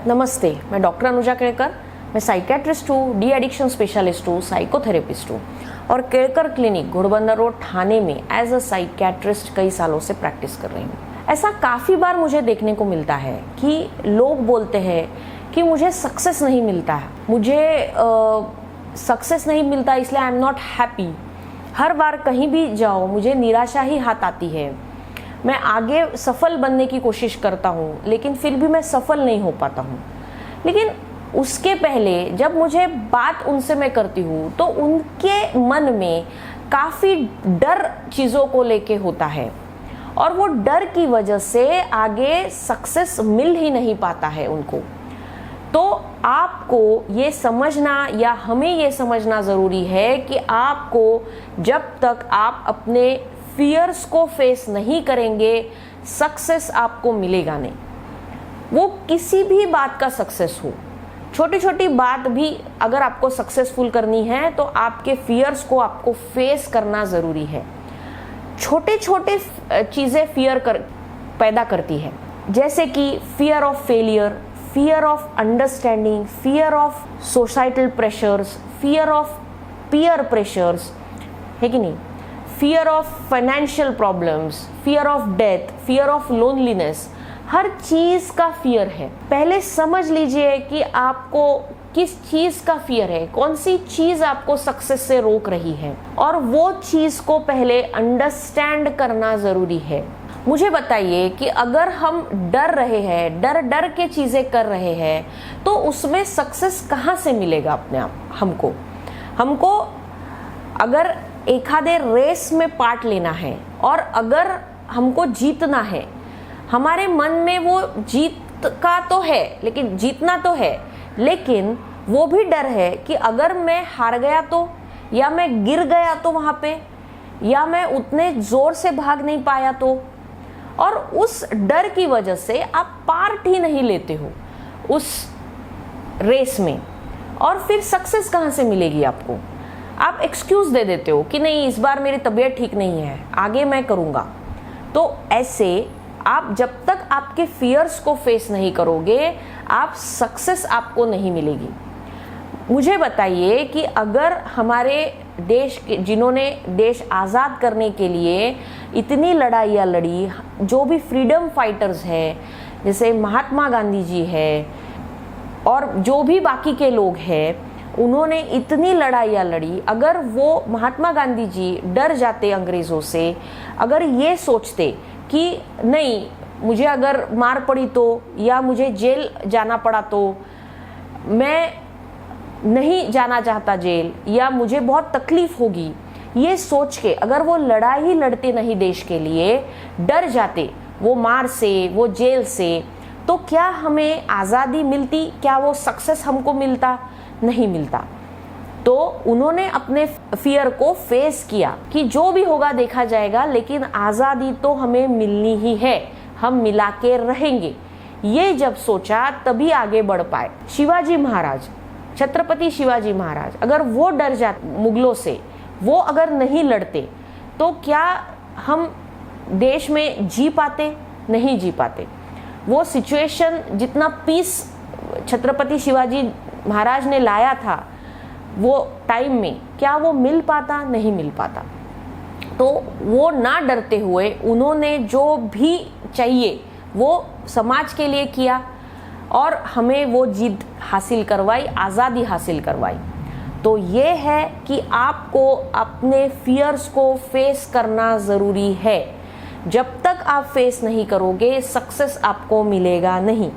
नमस्ते, मैं डॉक्टर अनुजा केळकर। मैं साइकेट्रिस्ट हूँ, डी एडिक्शन स्पेशलिस्ट हूँ, साइकोथेरेपिस्ट हूँ और केळकर क्लिनिक घोड़बंदर रोड ठाणे में एज अ साइकेट्रिस्ट कई सालों से प्रैक्टिस कर रही हूँ। ऐसा काफ़ी बार मुझे देखने को मिलता है कि लोग बोलते हैं कि मुझे सक्सेस नहीं मिलता है, मुझे सक्सेस नहीं मिलता इसलिए आई एम नॉट हैप्पी। हर बार कहीं भी जाओ मुझे निराशा ही हाथ आती है। मैं आगे सफल बनने की कोशिश करता हूँ लेकिन फिर भी मैं सफल नहीं हो पाता हूँ। लेकिन उसके पहले जब मुझे बात उनसे मैं करती हूँ तो उनके मन में काफ़ी डर चीज़ों को लेके होता है और वो डर की वजह से आगे सक्सेस मिल ही नहीं पाता है उनको। तो आपको ये समझना या हमें ये समझना ज़रूरी है कि आपको जब तक आप अपने फियर्स को फेस नहीं करेंगे सक्सेस आपको मिलेगा नहीं। वो किसी भी बात का सक्सेस हो, छोटी छोटी बात भी अगर आपको सक्सेसफुल करनी है तो आपके फियर्स को आपको फेस करना ज़रूरी है। छोटे छोटे चीज़ें पैदा करती है, जैसे कि fear of failure, fear of understanding, fear of societal pressures, fear of peer pressures, है कि नहीं, fear of financial problems, fear of death, fear of loneliness. हर चीज़ का फियर है। पहले समझ लीजिए कि आपको किस चीज़ का फियर है, कौन सी चीज़ आपको सक्सेस से रोक रही है और वो चीज़ को पहले अंडरस्टैंड करना ज़रूरी है। मुझे बताइए कि अगर हम डर रहे हैं, डर के चीज़ें कर रहे हैं तो उसमें सक्सेस कहाँ से मिलेगा अपने आप हमको अगर एखादे रेस में पार्ट लेना है और अगर हमको जीतना है, हमारे मन में वो जीत का तो है लेकिन जीतना तो है, लेकिन वो भी डर है कि अगर मैं हार गया तो, या मैं गिर गया तो वहाँ पे, या मैं उतने ज़ोर से भाग नहीं पाया तो। और उस डर की वजह से आप पार्ट ही नहीं लेते हो उस रेस में और फिर सक्सेस कहाँ से मिलेगी आपको। आप एक्सक्यूज़ दे देते हो कि नहीं इस बार मेरी तबीयत ठीक नहीं है, आगे मैं करूँगा। तो ऐसे आप जब तक आपके फियर्स को फेस नहीं करोगे आप सक्सेस आपको नहीं मिलेगी। मुझे बताइए कि अगर हमारे देश के जिन्होंने देश आज़ाद करने के लिए इतनी लड़ाइयाँ लड़ी, जो भी फ्रीडम फाइटर्स हैं जैसे महात्मा गांधी जी है और जो भी बाकी के लोग हैं, उन्होंने इतनी लड़ाइयाँ लड़ी, अगर वो महात्मा गांधी जी डर जाते अंग्रेज़ों से, अगर ये सोचते कि नहीं मुझे अगर मार पड़ी तो या मुझे जेल जाना पड़ा तो मैं नहीं जाना चाहता जेल या मुझे बहुत तकलीफ होगी, ये सोच के अगर वो लड़ाई ही लड़ते नहीं देश के लिए, डर जाते वो मार से, वो जेल से, तो क्या हमें आज़ादी मिलती, क्या वो सक्सेस हमको मिलता? नहीं मिलता। तो उन्होंने अपने फियर को फेस किया कि जो भी होगा देखा जाएगा लेकिन आज़ादी तो हमें मिलनी ही है, हम मिला के रहेंगे। ये जब सोचा तभी आगे बढ़ पाए। शिवाजी महाराज, छत्रपति शिवाजी महाराज, अगर वो डर जाते मुगलों से, वो अगर नहीं लड़ते तो क्या हम देश में जी पाते? नहीं जी पाते। वो सिचुएशन जितना पीस छत्रपति शिवाजी महाराज ने लाया था वो टाइम में, क्या वो मिल पाता? नहीं मिल पाता। तो वो ना डरते हुए उन्होंने जो भी चाहिए वो समाज के लिए किया और हमें वो जीत हासिल करवाई, आज़ादी हासिल करवाई। तो ये है कि आपको अपने फियर्स को फेस करना ज़रूरी है। जब तक आप फेस नहीं करोगे सक्सेस आपको मिलेगा नहीं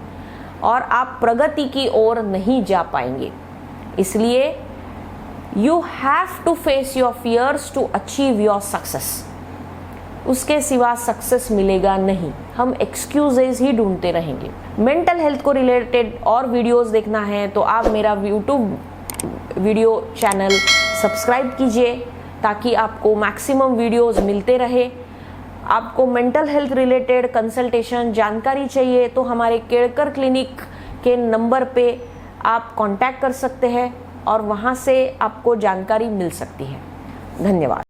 और आप प्रगति की ओर नहीं जा पाएंगे। इसलिए you have to face your fears to achieve your success. उसके सिवा सक्सेस मिलेगा नहीं, हम एक्सक्यूजेज ही ढूंढते रहेंगे। मेंटल हेल्थ को रिलेटेड और वीडियोस देखना है तो आप मेरा यूट्यूब वीडियो चैनल सब्सक्राइब कीजिए ताकि आपको मैक्सिमम वीडियोस मिलते रहे। आपको मेंटल हेल्थ रिलेटेड कंसल्टेशन जानकारी चाहिए तो हमारे केळकर क्लिनिक के नंबर पे आप कांटेक्ट कर सकते हैं और वहाँ से आपको जानकारी मिल सकती है। धन्यवाद।